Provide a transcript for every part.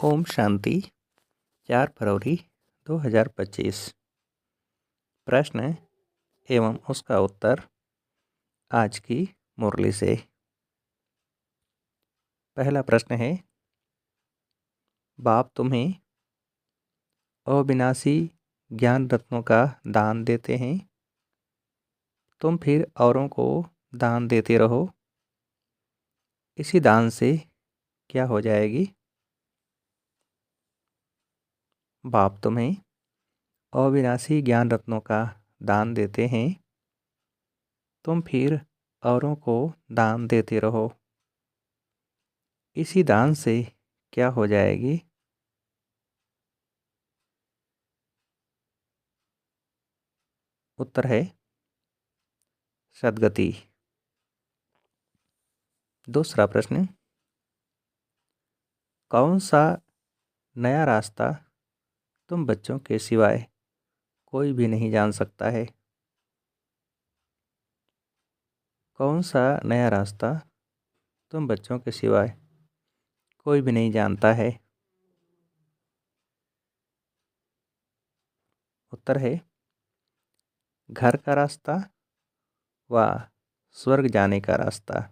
ओम शांति 4 फरवरी 2025। प्रश्न एवं उसका उत्तर आज की मुरली से। पहला प्रश्न है, बाप तुम्हें अविनाशी ज्ञान रत्नों का दान देते हैं, तुम फिर औरों को दान देते रहो, इसी दान से क्या हो जाएगी? बाप तुम्हें अविनाशी ज्ञान रत्नों का दान देते हैं, तुम फिर औरों को दान देते रहो, इसी दान से क्या हो जाएगी? उत्तर है सद्गति। दूसरा प्रश्न, कौन सा नया रास्ता तुम बच्चों के सिवाय कोई भी नहीं जान सकता है? कौन सा नया रास्ता तुम बच्चों के सिवाय कोई भी नहीं जानता है? उत्तर है घर का रास्ता व स्वर्ग जाने का रास्ता।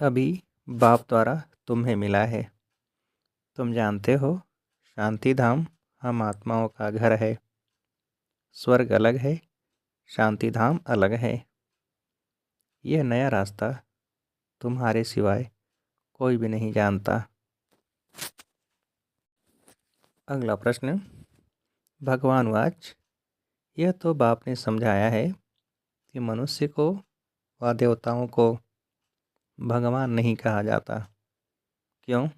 अभी बाप द्वारा तुम्हें मिला है। तुम जानते हो शांति धाम हम आत्माओं का घर है। स्वर्ग अलग है, शांति धाम अलग है। यह नया रास्ता तुम्हारे सिवाय कोई भी नहीं जानता। अगला प्रश्न, भगवान वाच, यह तो बाप ने समझाया है कि मनुष्य को व देवताओं को भगवान नहीं कहा जाता, क्यों?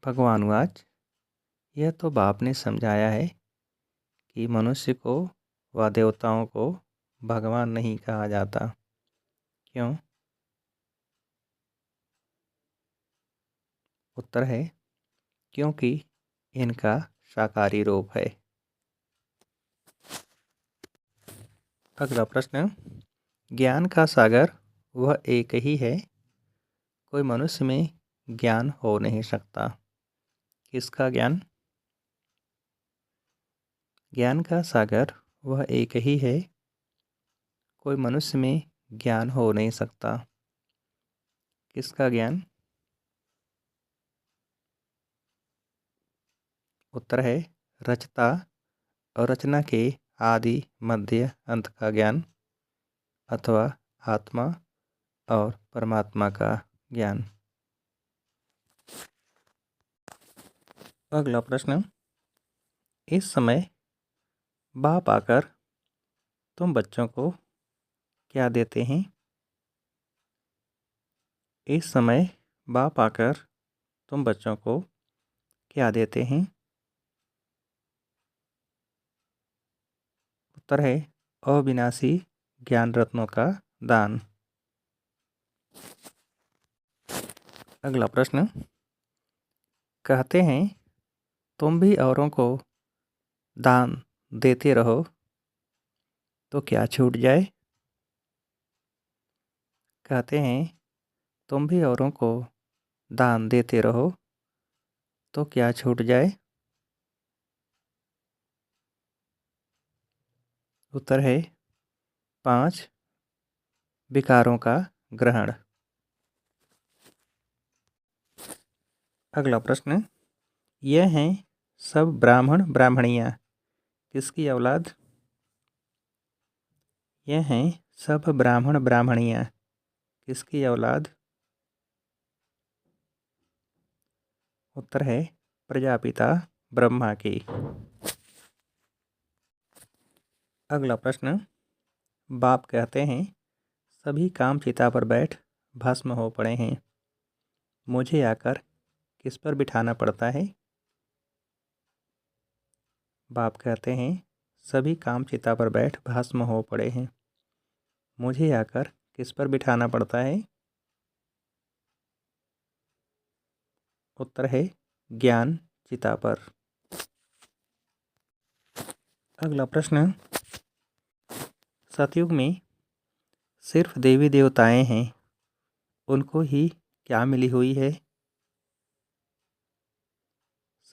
भगवान वाच, यह तो बाप ने समझाया है कि मनुष्य को व देवताओं को भगवान नहीं कहा जाता, क्यों? उत्तर है क्योंकि इनका साकारी रूप है। अगला प्रश्न, ज्ञान का सागर वह एक ही है, कोई मनुष्य में ज्ञान हो नहीं सकता, किसका ज्ञान? ज्ञान का सागर वह एक ही है, कोई मनुष्य में ज्ञान हो नहीं सकता, किसका ज्ञान? उत्तर है रचता और रचना के आदि मध्य अंत का ज्ञान अथवा आत्मा और परमात्मा का ज्ञान। अगला प्रश्न, इस समय बाप आकर तुम बच्चों को क्या देते हैं? इस समय बाप आकर तुम बच्चों को क्या देते हैं? उत्तर है अविनाशी ज्ञान रत्नों का दान। अगला प्रश्न, कहते हैं तुम भी औरों को दान देते रहो तो क्या छूट जाए? कहते हैं तुम भी औरों को दान देते रहो तो क्या छूट जाए? उत्तर है 5 विकारों का ग्रहण। अगला प्रश्न, यह हैं सब ब्राह्मण ब्राह्मणियाँ, किसकी औलाद? यह हैं सब ब्राह्मण ब्राह्मणियाँ, किसकी औलाद? उत्तर है प्रजापिता ब्रह्मा की। अगला प्रश्न, बाप कहते हैं सभी काम चिता पर बैठ भस्म हो पड़े हैं, मुझे आकर किस पर बिठाना पड़ता है? बाप कहते हैं सभी काम चिता पर बैठ भस्म हो पड़े हैं, मुझे आकर किस पर बिठाना पड़ता है? उत्तर है ज्ञान चिता पर। अगला प्रश्न, सतयुग में सिर्फ देवी देवताएं हैं, उनको ही क्या मिली हुई है?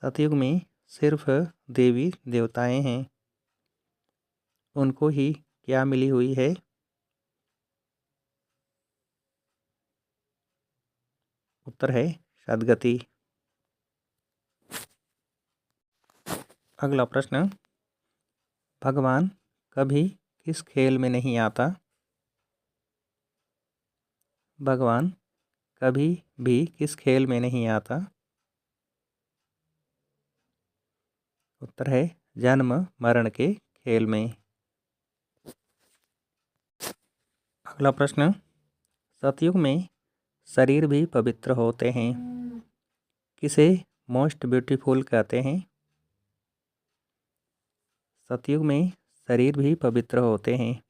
सतयुग में सिर्फ देवी देवताएं हैं, उनको ही क्या मिली हुई है? उत्तर है सद्गति। अगला प्रश्न, भगवान कभी किस खेल में नहीं आता? भगवान कभी भी किस खेल में नहीं आता? उत्तर है जन्म मरण के खेल में। अगला प्रश्न, सतयुग में शरीर भी पवित्र होते हैं, किसे मोस्ट ब्यूटीफुल कहते हैं? सतयुग में शरीर भी पवित्र होते हैं,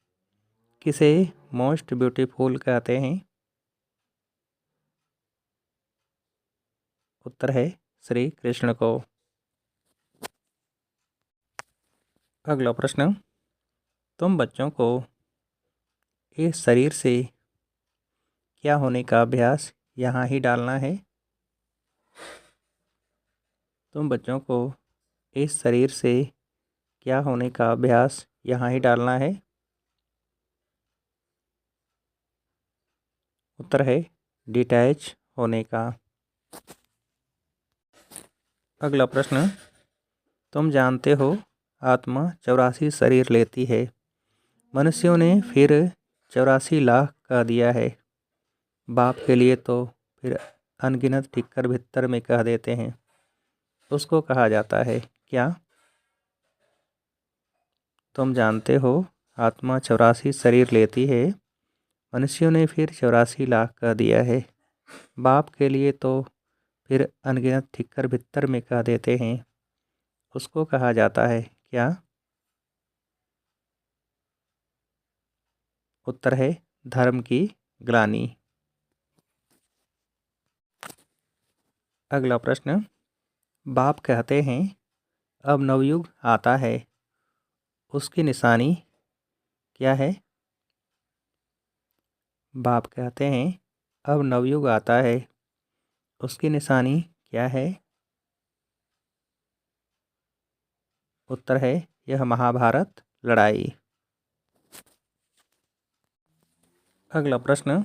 किसे मोस्ट ब्यूटीफुल कहते हैं? उत्तर है श्री कृष्ण को। अगला प्रश्न, तुम बच्चों को इस शरीर से क्या होने का अभ्यास यहाँ ही डालना है? तुम बच्चों को इस शरीर से क्या होने का अभ्यास यहाँ ही डालना है? उत्तर है डिटैच होने का। अगला प्रश्न, तुम जानते हो आत्मा 84 शरीर लेती है, मनुष्यों ने फिर 84 लाख कह दिया है, बाप के लिए तो फिर अनगिनत ठिक्कर भित्तर में कह देते हैं, उसको कहा जाता है क्या? तुम जानते हो आत्मा 84 शरीर लेती है, मनुष्यों ने फिर 84 लाख कह दिया है, बाप के लिए तो फिर अनगिनत ठिक्कर भित्तर में कह देते हैं, उसको कहा जाता है क्या? उत्तर है धर्म की ग्लानि। अगला प्रश्न, बाप कहते हैं अब नवयुग आता है, उसकी निशानी क्या है? बाप कहते हैं अब नवयुग आता है, उसकी निशानी क्या है? उत्तर है यह महाभारत लड़ाई। अगला प्रश्न,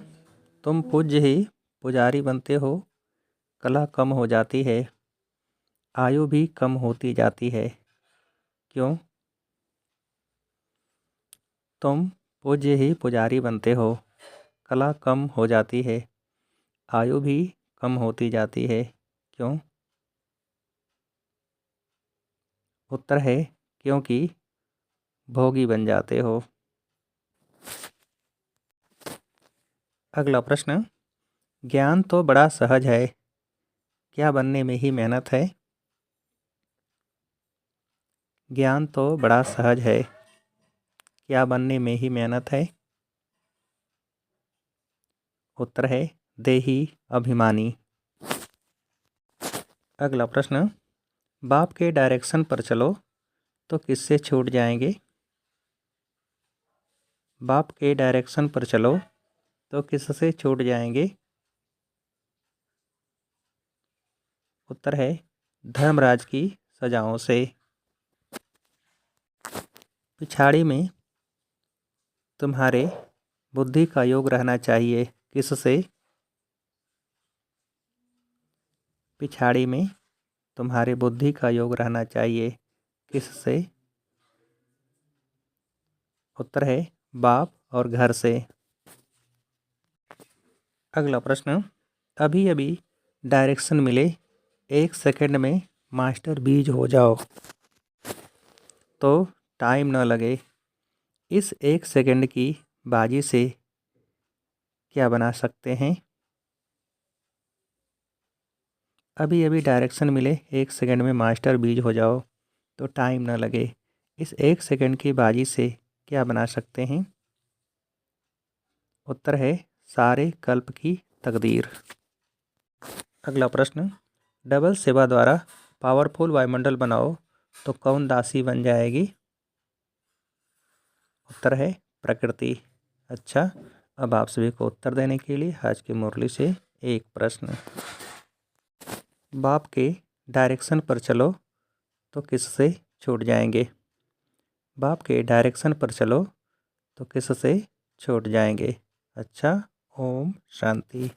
तुम पूज्य ही पुजारी बनते हो, कला कम हो जाती है, आयु भी कम होती जाती है, क्यों? तुम पूज्य ही पुजारी बनते हो, कला कम हो जाती है, आयु भी कम होती जाती है, क्यों? उत्तर है क्योंकि भोगी बन जाते हो। अगला प्रश्न, ज्ञान तो बड़ा सहज है, क्या बनने में ही मेहनत है? ज्ञान तो बड़ा सहज है, क्या बनने में ही मेहनत है? उत्तर है देही अभिमानी। अगला प्रश्न, बाप के डायरेक्शन पर चलो तो किससे छूट जाएंगे? बाप के डायरेक्शन पर चलो तो किससे छूट जाएंगे? उत्तर है धर्मराज की सजाओं से। पिछाड़ी में तुम्हारे बुद्धि का योग रहना चाहिए, किससे? पिछाड़ी में तुम्हारे बुद्धि का योग रहना चाहिए, किससे? उत्तर है बाप और घर से। अगला प्रश्न, अभी अभी डायरेक्शन मिले, 1 सेकंड में मास्टर बीज हो जाओ तो टाइम न लगे, इस 1 सेकंड की बाजी से क्या बना सकते हैं? अभी अभी डायरेक्शन मिले, 1 सेकंड में मास्टर बीज हो जाओ तो टाइम न लगे, इस 1 सेकंड की बाजी से क्या बना सकते हैं? उत्तर है सारे कल्प की तकदीर। अगला प्रश्न, डबल सेवा द्वारा पावरफुल वायुमंडल बनाओ तो कौन दासी बन जाएगी? उत्तर है प्रकृति। अच्छा, अब आप सभी को उत्तर देने के लिए आज की मुरली से एक प्रश्न। बाप के डायरेक्शन पर चलो तो किससे छूट जाएंगे? बाप के डायरेक्शन पर चलो तो किससे छूट जाएंगे? अच्छा, ओम शांति।